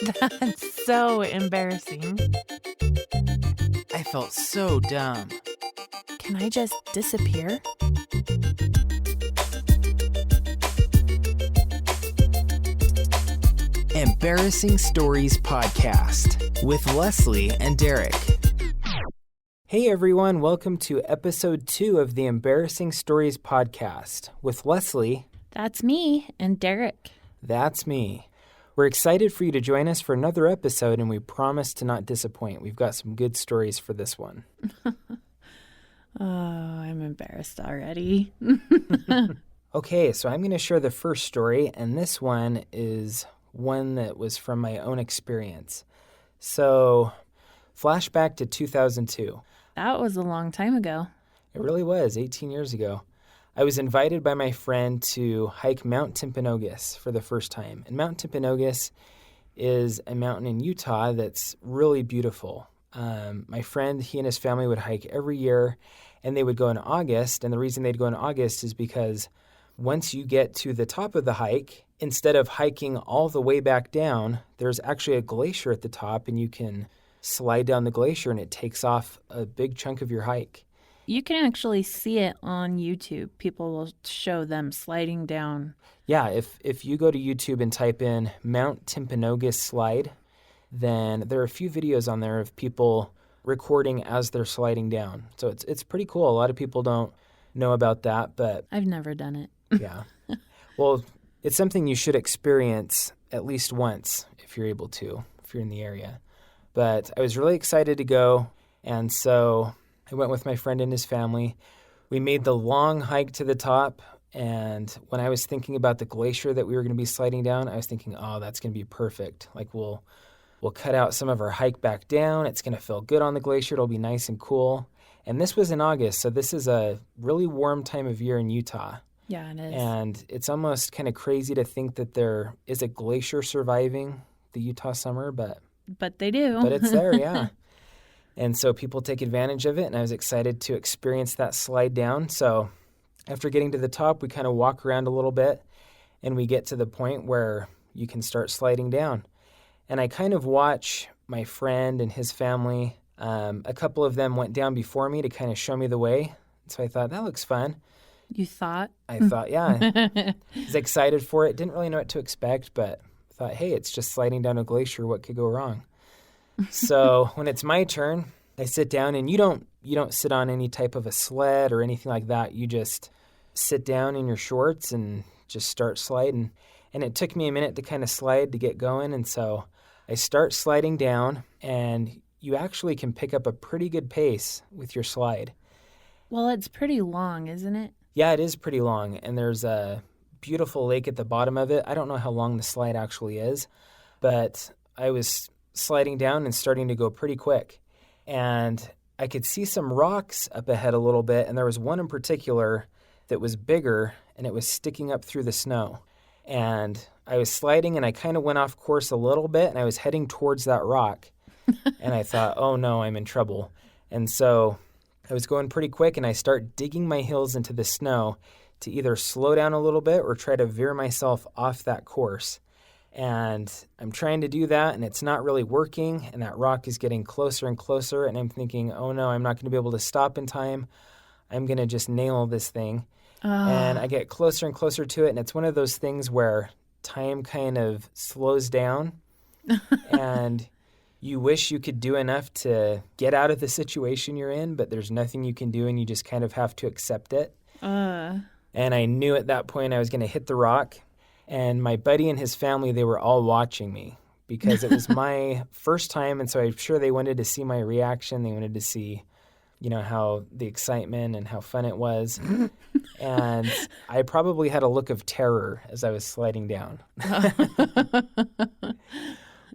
That's so embarrassing. I felt so dumb. Can I just disappear? Embarrassing Stories Podcast with Leslie and Derek. Hey everyone, welcome to episode 2 of the Embarrassing Stories Podcast with Leslie. That's me and Derek. That's me. We're excited for you to join us for another episode, and we promise to not disappoint. We've got some good stories for this one. Oh, I'm embarrassed already. Okay, so I'm going to share the first story, and this one is one that was from my own experience. So, flashback to 2002. That was a long time ago. It really was, 18 years ago. I was invited by my friend to hike Mount Timpanogos for the first time. And Mount Timpanogos is a mountain in Utah that's really beautiful. My friend, he and his family would hike every year, and they would go in August. And the reason they'd go in August is because once you get to the top of the hike, instead of hiking all the way back down, there's actually a glacier at the top, and you can slide down the glacier, and it takes off a big chunk of your hike. You can actually see it on YouTube. People will show them sliding down. Yeah, if you go to YouTube and type in Mount Timpanogos slide, then there are a few videos on there of people recording as they're sliding down. So it's pretty cool. A lot of people don't know about that, but I've never done it. yeah. Well, it's something you should experience at least once if you're able to, if you're in the area. But I was really excited to go, and so I went with my friend and his family. We made the long hike to the top, and when I was thinking about the glacier that we were going to be sliding down, I was thinking, oh, that's going to be perfect. Like we'll cut out some of our hike back down. It's going to feel good on the glacier. It'll be nice and cool. And this was in August, so this is a really warm time of year in Utah. Yeah, it is. And it's almost kind of crazy to think that there is a glacier surviving the Utah summer, but they do. But it's there, yeah. And so people take advantage of it, and I was excited to experience that slide down. So after getting to the top, we kind of walk around a little bit, and we get to the point where you can start sliding down. And I kind of watch my friend and his family. A couple of them went down before me to kind of show me the way. So I thought, that looks fun. You thought? I thought, yeah. I was excited for it. Didn't really know what to expect, but thought, hey, it's just sliding down a glacier. What could go wrong? So when it's my turn, I sit down, and you don't sit on any type of a sled or anything like that. You just sit down in your shorts and just start sliding. And it took me a minute to kind of slide to get going. And so I start sliding down, and you actually can pick up a pretty good pace with your slide. Well, it's pretty long, isn't it? Yeah, it is pretty long. And there's a beautiful lake at the bottom of it. I don't know how long the slide actually is, but I was sliding down and starting to go pretty quick. And I could see some rocks up ahead a little bit, and there was one in particular that was bigger, and it was sticking up through the snow. And I was sliding, and I kind of went off course a little bit, and I was heading towards that rock. And I thought, oh no, I'm in trouble. And so I was going pretty quick, and I start digging my heels into the snow to either slow down a little bit or try to veer myself off that course. And I'm trying to do that, and it's not really working, and that rock is getting closer and closer, and I'm thinking, oh no, I'm not going to be able to stop in time. I'm going to just nail this thing. And I get closer and closer to it, and it's one of those things where time kind of slows down, and you wish you could do enough to get out of the situation you're in, but there's nothing you can do, and you just kind of have to accept it. And I knew at that point I was going to hit the rock. And my buddy and his family, they were all watching me because it was my first time. And so I'm sure they wanted to see my reaction. They wanted to see, how the excitement and how fun it was. And I probably had a look of terror as I was sliding down.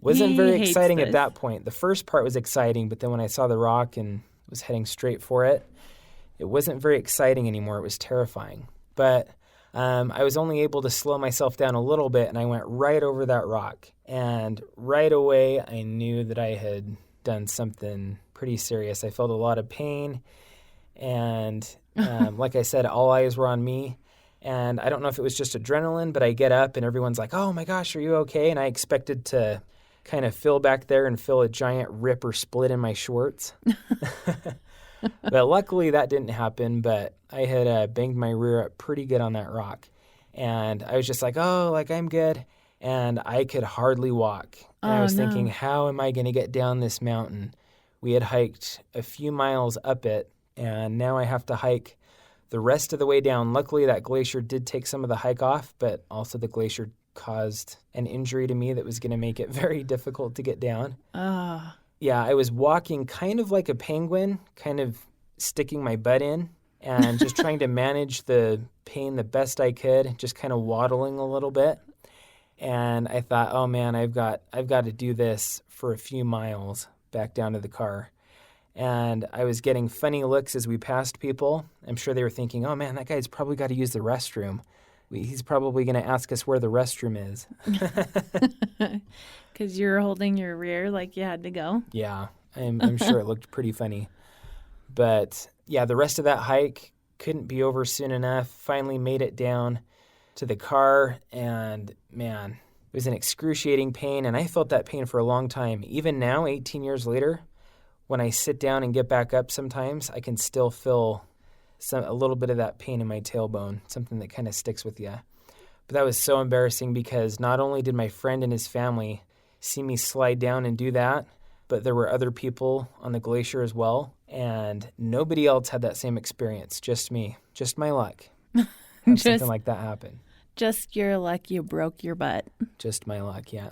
Wasn't very exciting at that point. The first part was exciting, but then when I saw the rock and was heading straight for it, it wasn't very exciting anymore. It was terrifying. But I was only able to slow myself down a little bit, and I went right over that rock. And right away, I knew that I had done something pretty serious. I felt a lot of pain, and like I said, all eyes were on me. And I don't know if it was just adrenaline, but I get up, and everyone's like, oh my gosh, are you okay? And I expected to kind of feel back there and feel a giant rip or split in my shorts. But luckily that didn't happen, but I had banged my rear up pretty good on that rock. And I was just like, oh, like I'm good. And I could hardly walk. And I was thinking, how am I going to get down this mountain? We had hiked a few miles up it, and now I have to hike the rest of the way down. Luckily, that glacier did take some of the hike off, but also the glacier caused an injury to me that was going to make it very difficult to get down. Yeah, I was walking kind of like a penguin, kind of sticking my butt in and just trying to manage the pain the best I could, just kind of waddling a little bit. And I thought, oh man, I've got to do this for a few miles back down to the car. And I was getting funny looks as we passed people. I'm sure they were thinking, oh man, that guy's probably got to use the restroom. He's probably going to ask us where the restroom is. Because you're holding your rear like you had to go. Yeah, I'm sure it looked pretty funny. But yeah, the rest of that hike couldn't be over soon enough. Finally made it down to the car, and man, it was an excruciating pain, and I felt that pain for a long time. Even now, 18 years later, when I sit down and get back up sometimes, I can still feel a little bit of that pain in my tailbone, something that kind of sticks with you. But that was so embarrassing because not only did my friend and his family see me slide down and do that, but there were other people on the glacier as well, and nobody else had that same experience, just me, just my luck. Something like that happened. Just your luck you broke your butt. Just my luck, yeah.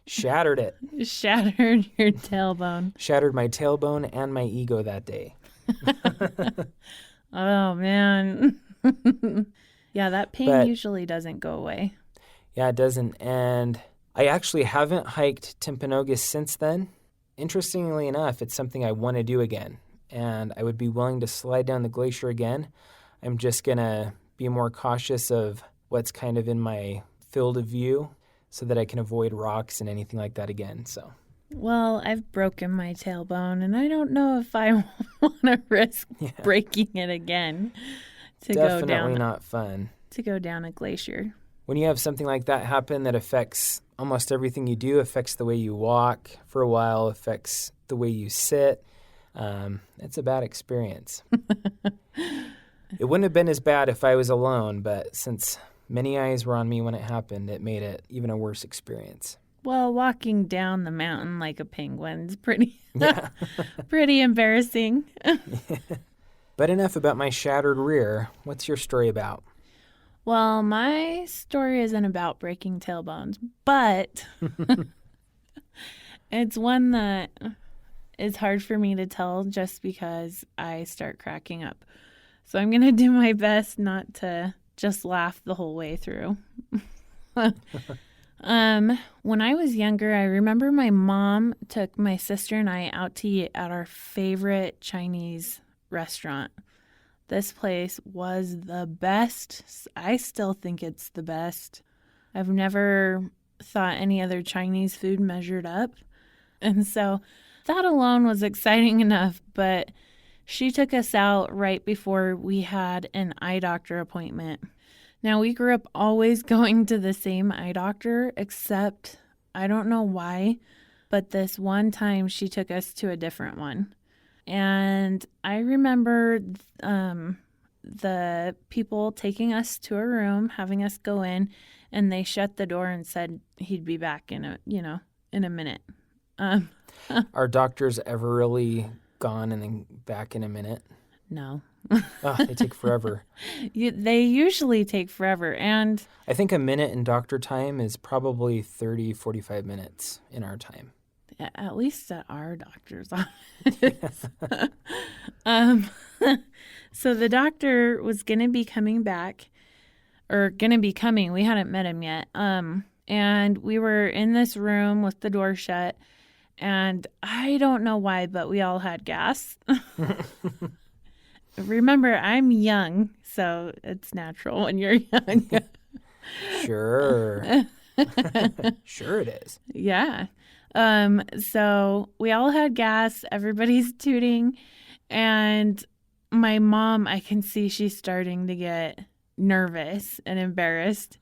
Shattered it. Shattered your tailbone. Shattered my tailbone and my ego that day. Oh, man. Yeah, that pain usually doesn't go away. Yeah, it doesn't. And I actually haven't hiked Timpanogos since then. Interestingly enough, it's something I want to do again. And I would be willing to slide down the glacier again. I'm just going to be more cautious of what's kind of in my field of view so that I can avoid rocks and anything like that again. So, well, I've broken my tailbone, and I don't know if I want to risk breaking it again to definitely go down. Not fun. To go down a glacier. When you have something like that happen that affects almost everything you do, affects the way you walk for a while, affects the way you sit, it's a bad experience. It wouldn't have been as bad if I was alone, but since many eyes were on me when it happened, it made it even a worse experience. Well, walking down the mountain like a penguin's pretty pretty embarrassing. But enough about my shattered rear. What's your story about? Well, my story isn't about breaking tailbones, but it's one that is hard for me to tell just because I start cracking up. So I'm going to do my best not to just laugh the whole way through. When I was younger, I remember my mom took my sister and I out to eat at our favorite Chinese restaurant. This place was the best. I still think it's the best. I've never thought any other Chinese food measured up. And so that alone was exciting enough, but she took us out right before we had an eye doctor appointment. Now, we grew up always going to the same eye doctor, except I don't know why, but this one time she took us to a different one. And I remember the people taking us to a room, having us go in, and they shut the door and said he'd be back in a minute. Are doctors ever really gone and then back in a minute? No. They take forever. They usually take forever. And I think a minute in doctor time is probably 30, 45 minutes in our time. At least at our doctor's office. So the doctor was going to be coming back, or going to be coming. We hadn't met him yet. And we were in this room with the door shut. And I don't know why, but we all had gas. Remember, I'm young, so it's natural when you're young. Sure. Sure it is. Yeah. So we all had gas, everybody's tooting, and my mom, I can see she's starting to get nervous and embarrassed.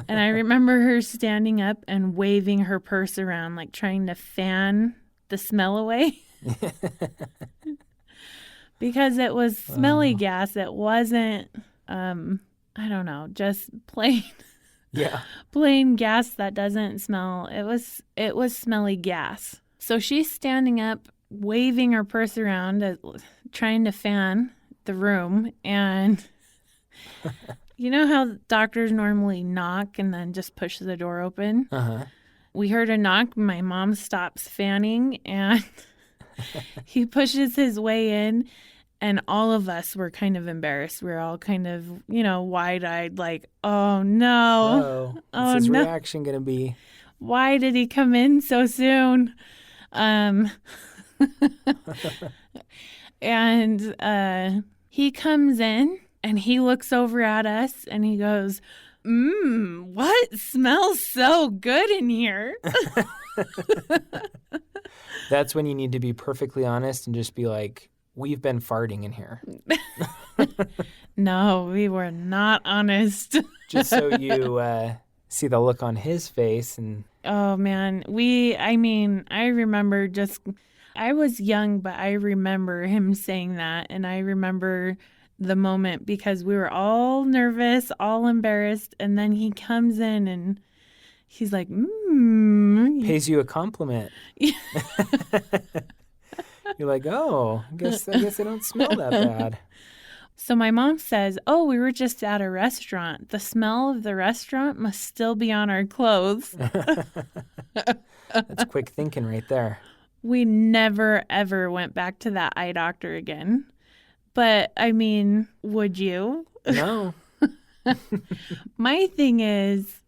And I remember her standing up and waving her purse around, like trying to fan the smell away. Because it was smelly gas. It wasn't, I don't know, just plain gas that doesn't smell. It was smelly gas. So she's standing up, waving her purse around, trying to fan the room. And you know how doctors normally knock and then just push the door open? Uh-huh. We heard a knock. My mom stops fanning and he pushes his way in. And all of us were kind of embarrassed. We were all kind of, wide-eyed, like, oh, no. What's his reaction going to be? Why did he come in so soon? And he comes in, and he looks over at us, and he goes, what smells so good in here? That's when you need to be perfectly honest and just be like, we've been farting in here. No, we were not honest. Just so you see the look on his face. And oh, man. I remember I was young, but I remember him saying that. And I remember the moment because we were all nervous, all embarrassed. And then he comes in and he's like, pays you a compliment. You're like, oh, I guess I don't smell that bad. So my mom says, oh, we were just at a restaurant. The smell of the restaurant must still be on our clothes. That's quick thinking right there. We never, ever went back to that eye doctor again. But, would you? No. My thing is,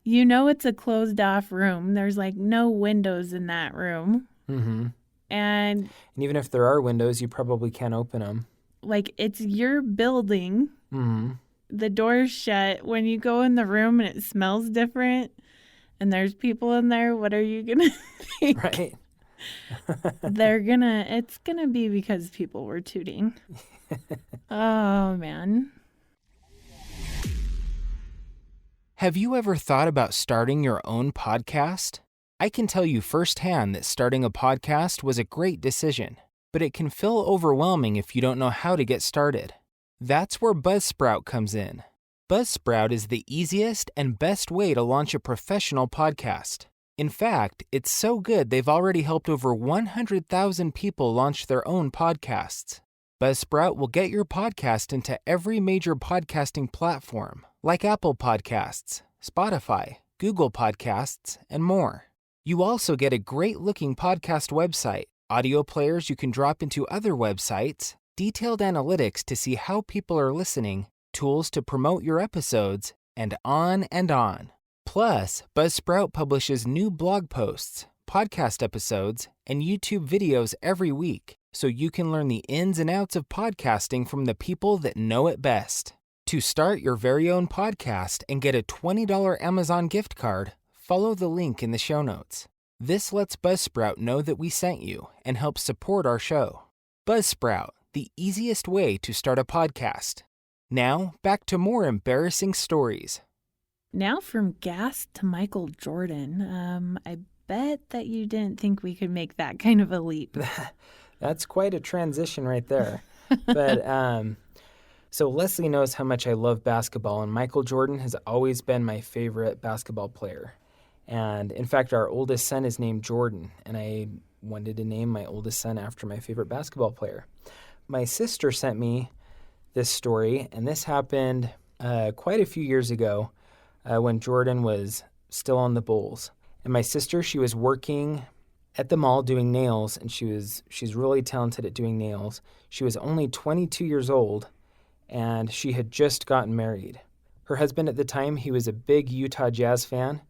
it's a closed off room. There's like no windows in that room. Mm-hmm. And even if there are windows, you probably can't open them. Like, it's your building. Mm-hmm. The door's shut. When you go in the room and it smells different and there's people in there, what are you going to think? Right. It's going to be because people were tooting. Oh, man. Have you ever thought about starting your own podcast? I can tell you firsthand that starting a podcast was a great decision, but it can feel overwhelming if you don't know how to get started. That's where Buzzsprout comes in. Buzzsprout is the easiest and best way to launch a professional podcast. In fact, it's so good they've already helped over 100,000 people launch their own podcasts. Buzzsprout will get your podcast into every major podcasting platform, like Apple Podcasts, Spotify, Google Podcasts, and more. You also get a great-looking podcast website, audio players you can drop into other websites, detailed analytics to see how people are listening, tools to promote your episodes, and on and on. Plus, Buzzsprout publishes new blog posts, podcast episodes, and YouTube videos every week, so you can learn the ins and outs of podcasting from the people that know it best. To start your very own podcast and get a $20 Amazon gift card, follow the link in the show notes. This lets Buzzsprout know that we sent you and helps support our show. Buzzsprout, the easiest way to start a podcast. Now, back to more embarrassing stories. Now from gas to Michael Jordan. I bet that you didn't think we could make that kind of a leap. That's quite a transition right there. But so Leslie knows how much I love basketball, and Michael Jordan has always been my favorite basketball player. And in fact, our oldest son is named Jordan, and I wanted to name my oldest son after my favorite basketball player. My sister sent me this story, and this happened quite a few years ago when Jordan was still on the Bulls. And my sister, she was working at the mall doing nails, and she's really talented at doing nails. She was only 22 years old, and she had just gotten married. Her husband at the time, he was a big Utah Jazz fan,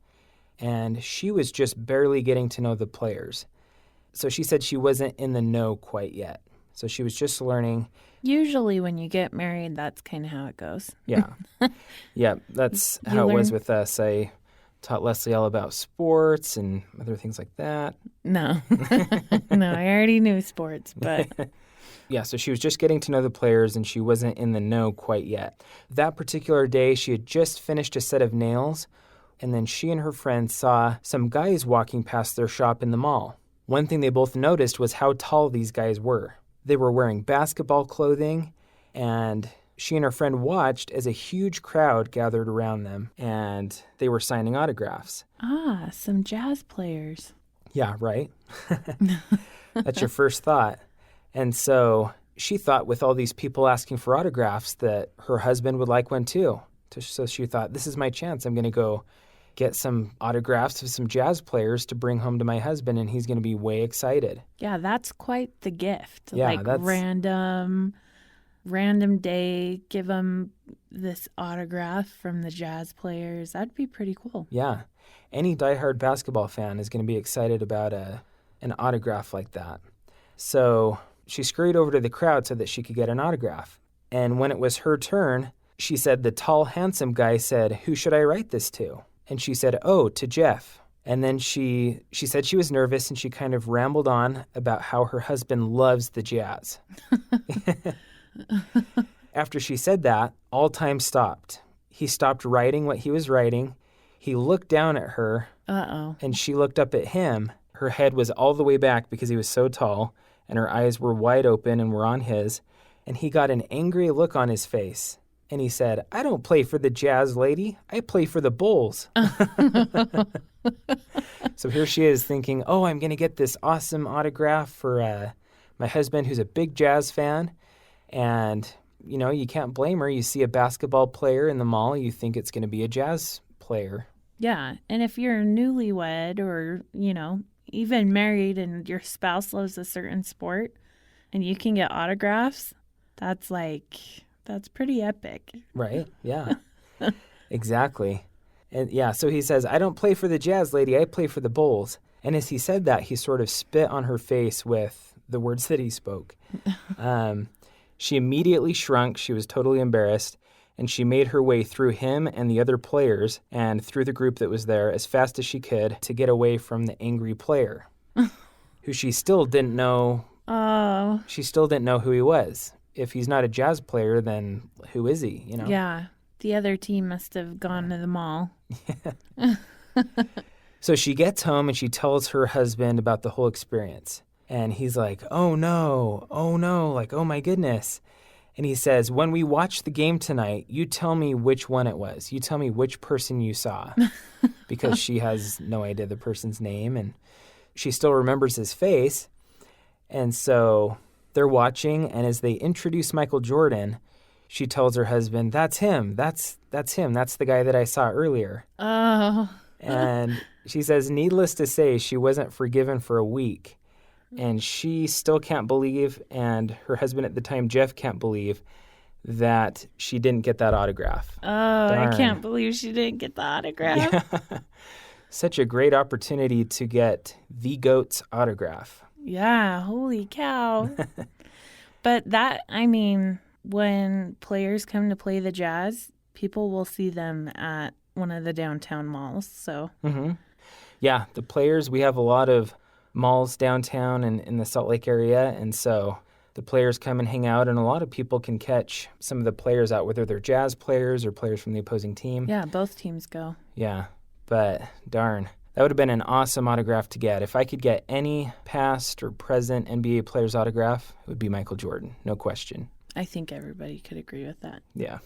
and she was just barely getting to know the players. So she said she wasn't in the know quite yet. So she was just learning. Usually when you get married, that's kind of how it goes. Yeah. Yeah, that's how it was with us. I taught Leslie all about sports and other things like that. No. No, I already knew sports, but... Yeah, so she was just getting to know the players and she wasn't in the know quite yet. That particular day, she had just finished a set of nails, and then she and her friend saw some guys walking past their shop in the mall. One thing they both noticed was how tall these guys were. They were wearing basketball clothing, and she and her friend watched as a huge crowd gathered around them, and they were signing autographs. Ah, some jazz players. Yeah, right? That's your first thought. And so she thought with all these people asking for autographs that her husband would like one too. So she thought, this is my chance. I'm going to go get some autographs of some jazz players to bring home to my husband, and he's going to be way excited. Yeah, that's quite the gift. Yeah, like random day, give him this autograph from the jazz players. That'd be pretty cool. Yeah. Any diehard basketball fan is going to be excited about an autograph like that. So she scurried over to the crowd so that she could get an autograph. And when it was her turn, she said the tall, handsome guy said, "Who should I write this to?" And she said, "Oh, to Jeff." And then she said she was nervous, and she kind of rambled on about how her husband loves the Jazz. After she said that, all time stopped. He stopped writing what he was writing. He looked down at her, and she looked up at him. Her head was all the way back because he was so tall, and her eyes were wide open and were on his. And he got an angry look on his face. And he said, "I don't play for the Jazz, lady. I play for the Bulls." So here she is thinking, oh, I'm going to get this awesome autograph for my husband, who's a big Jazz fan. And, you know, you can't blame her. You see a basketball player in the mall, you think it's going to be a Jazz player. Yeah. And if you're newlywed or, you know, even married and your spouse loves a certain sport and you can get autographs, that's pretty epic. Right? Yeah. Exactly. And yeah, so he says, "I don't play for the Jazz, lady. I play for the Bulls." And as he said that, he sort of spit on her face with the words that he spoke. She immediately shrunk. She was totally embarrassed. And she made her way through him and the other players and through the group that was there as fast as she could to get away from the angry player, who she still didn't know. Oh. She still didn't know who he was. If he's not a Jazz player, then who is he, you know? Yeah. The other team must have gone to the mall. So she gets home and she tells her husband about the whole experience. And he's like, oh no, like, oh my goodness. And he says, "When we watch the game tonight, you tell me which one it was. You tell me which person you saw." Because she has no idea the person's name, and she still remembers his face. And so they're watching, and as they introduce Michael Jordan, she tells her husband, "That's him. That's him. That's the guy that I saw earlier." Oh. And she says, needless to say, she wasn't forgiven for a week. And she still can't believe, and her husband at the time, Jeff, can't believe that she didn't get that autograph. Oh, Darn. I can't believe she didn't get the autograph. Yeah. Such a great opportunity to get the GOAT's autograph. Yeah, holy cow. But when players come to play the Jazz, people will see them at one of the downtown malls. So, Yeah, the players, we have a lot of malls downtown and in the Salt Lake area, and so the players come and hang out, and a lot of people can catch some of the players out, whether they're Jazz players or players from the opposing team. yeah, both teams go. Yeah, but darn, that would have been an awesome autograph to get. If I could get any past or present NBA player's autograph, it would be Michael Jordan, no question. I think everybody could agree with that. Yeah.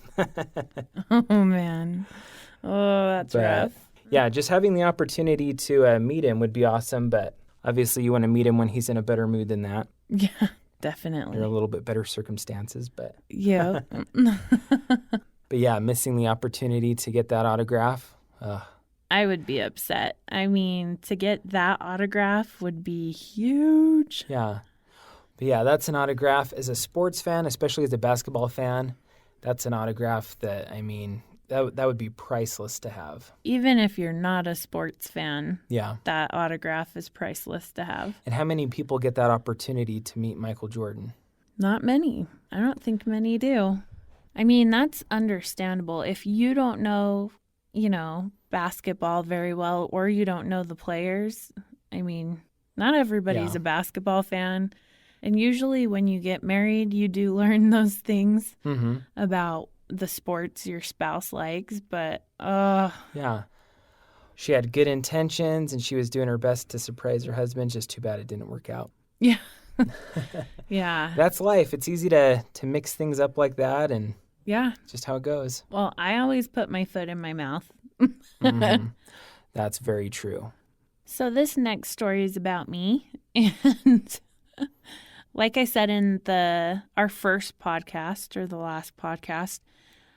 Oh, man. Oh, that's rough. Yeah, just having the opportunity to meet him would be awesome, but obviously you want to meet him when he's in a better mood than that. Yeah, definitely. Or a little bit better circumstances, but... Yeah. But yeah, missing the opportunity to get that autograph. I would be upset. I mean, to get that autograph would be huge. Yeah. But yeah, that's an autograph. As a sports fan, especially as a basketball fan, that's an autograph that, I mean, that would be priceless to have. Even if you're not a sports fan, Yeah. that autograph is priceless to have. And how many people get that opportunity to meet Michael Jordan? Not many. I don't think many do. I mean, that's understandable. If you don't know, basketball very well, or you don't know the players, I mean, not everybody's a basketball fan. And usually when you get married, you do learn those things Mm-hmm. about the sports your spouse likes. But, Yeah. She had good intentions and she was doing her best to surprise her husband. Just too bad it didn't work out. yeah. Yeah. That's life. It's easy to mix things up like that, and Yeah. it's just how it goes. Well, I always put my foot in my mouth. Mm-hmm. That's very true. So this next story is about me. And like I said in our first podcast or the last podcast,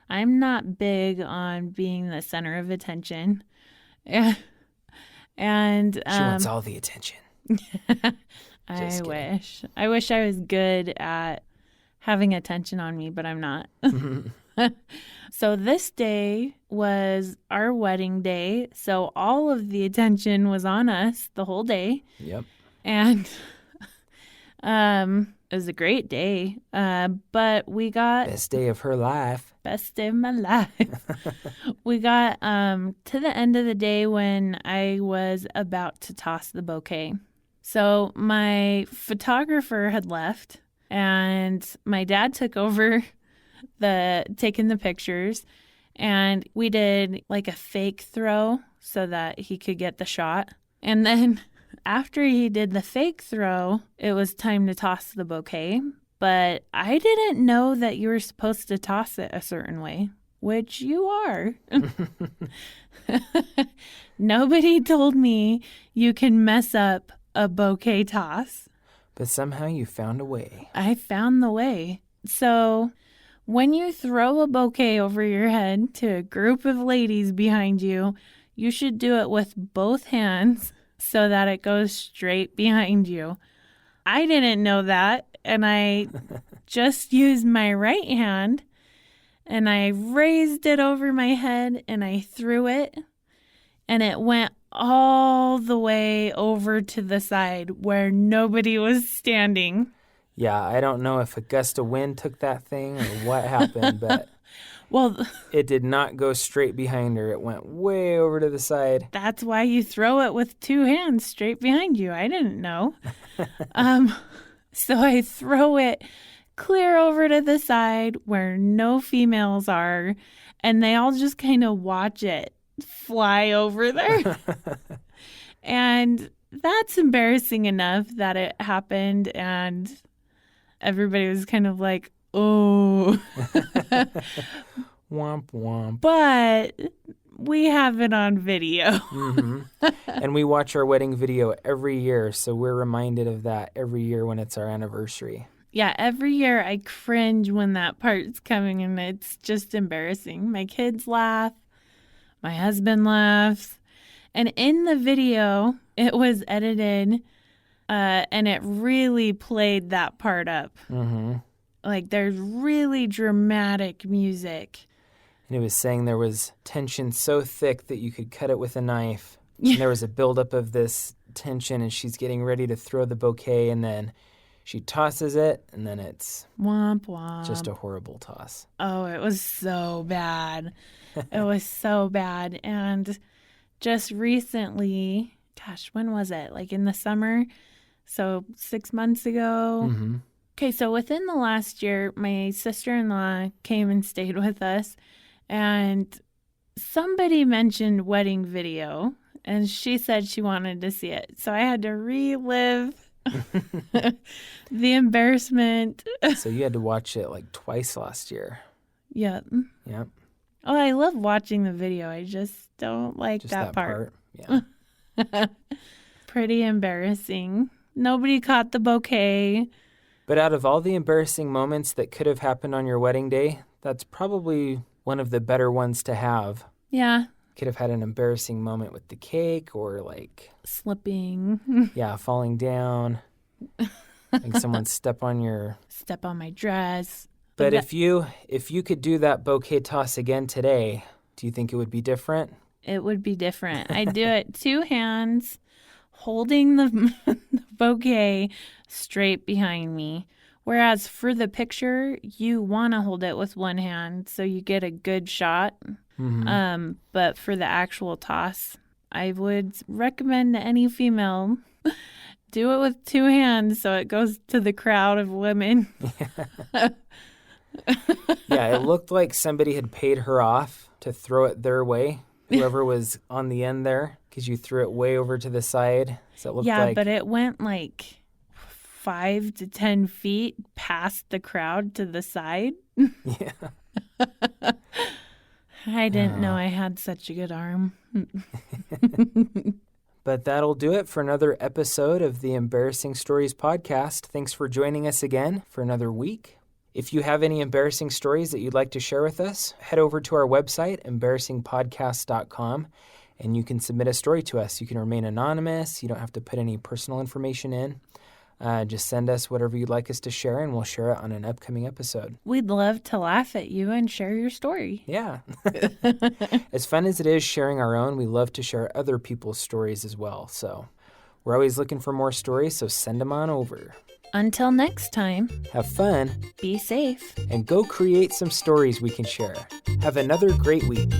I'm not big on being the center of attention. And She wants all the attention. I wish. I wish I was good at having attention on me, but I'm not. So this day was our wedding day. So all of the attention was on us the whole day. Yep. And it was a great day. But we got Best day of her life. best day of my life. We got to the end of the day when I was about to toss the bouquet. So my photographer had left and my dad took over taking the pictures, and we did like a fake throw so that he could get the shot. And then after he did the fake throw, it was time to toss the bouquet. But I didn't know that you were supposed to toss it a certain way, which you are. Nobody told me you can mess up a bouquet toss. But somehow you found a way. I found the way. So when you throw a bouquet over your head to a group of ladies behind you, you should do it with both hands so that it goes straight behind you. I didn't know that, and I just used my right hand, and I raised it over my head, and I threw it, and it went all the way over to the side where nobody was standing. Yeah, I don't know if a gust of wind took that thing or what happened, but Well, it did not go straight behind her. It went way over to the side. that's why you throw it with two hands straight behind you. I didn't know. So I throw it clear over to the side where no females are, and they all just kind of watch it fly over there. And that's embarrassing enough that it happened, and everybody was kind of like, oh. Womp womp. But we have it on video. Mm-hmm. And we watch our wedding video every year, so we're reminded of that every year when it's our anniversary. Yeah, every year I cringe when that part's coming, and it's just embarrassing. My kids laugh. My husband laughs. And in the video, it was edited, and it really played that part up. Mm-hmm. Like, there's really dramatic music. And it was saying there was tension so thick that you could cut it with a knife. Yeah. And there was a buildup of this tension, and she's getting ready to throw the bouquet, and then she tosses it, and then it's Womp womp. just a horrible toss. Oh, it was so bad. It was so bad. And just recently, gosh, when was it? Like in the summer? So 6 months ago. Mm-hmm. Okay, so within the last year, my sister-in-law came and stayed with us, and somebody mentioned wedding video, and she said she wanted to see it. So I had to relive the embarrassment. So you had to watch it like twice last year. Yep. Yep. Oh, I love watching the video. I just don't like Just that part. Yeah. Pretty embarrassing. Nobody caught the bouquet. But out of all the embarrassing moments that could have happened on your wedding day, that's probably one of the better ones to have. Yeah. Could have had an embarrassing moment with the cake or like, Slipping. yeah, falling down. Like someone step on your... Step on my dress. But if you could do that bouquet toss again today, do you think it would be different? It would be different. I do it two hands, holding the bouquet straight behind me. Whereas for the picture, you want to hold it with one hand so you get a good shot. Mm-hmm. But for the actual toss, I would recommend to any female Do it with two hands so it goes to the crowd of women. Yeah, it looked like somebody had paid her off to throw it their way, whoever was on the end there, because you threw it way over to the side. So it looked Yeah, like... but it went like 5 to 10 feet past the crowd to the side. Yeah. I didn't know I had such a good arm. But that'll do it for another episode of the Embarrassing Stories podcast. Thanks for joining us again for another week. If you have any embarrassing stories that you'd like to share with us, head over to our website, embarrassingpodcast.com, and you can submit a story to us. You can remain anonymous. You don't have to put any personal information in. Just send us whatever you'd like us to share, and we'll share it on an upcoming episode. We'd love to laugh at you and share your story. Yeah. As fun as it is sharing our own, we love to share other people's stories as well. So we're always looking for more stories, so send them on over. Until next time, Have fun, be safe. and go create some stories we can share. Have another great week.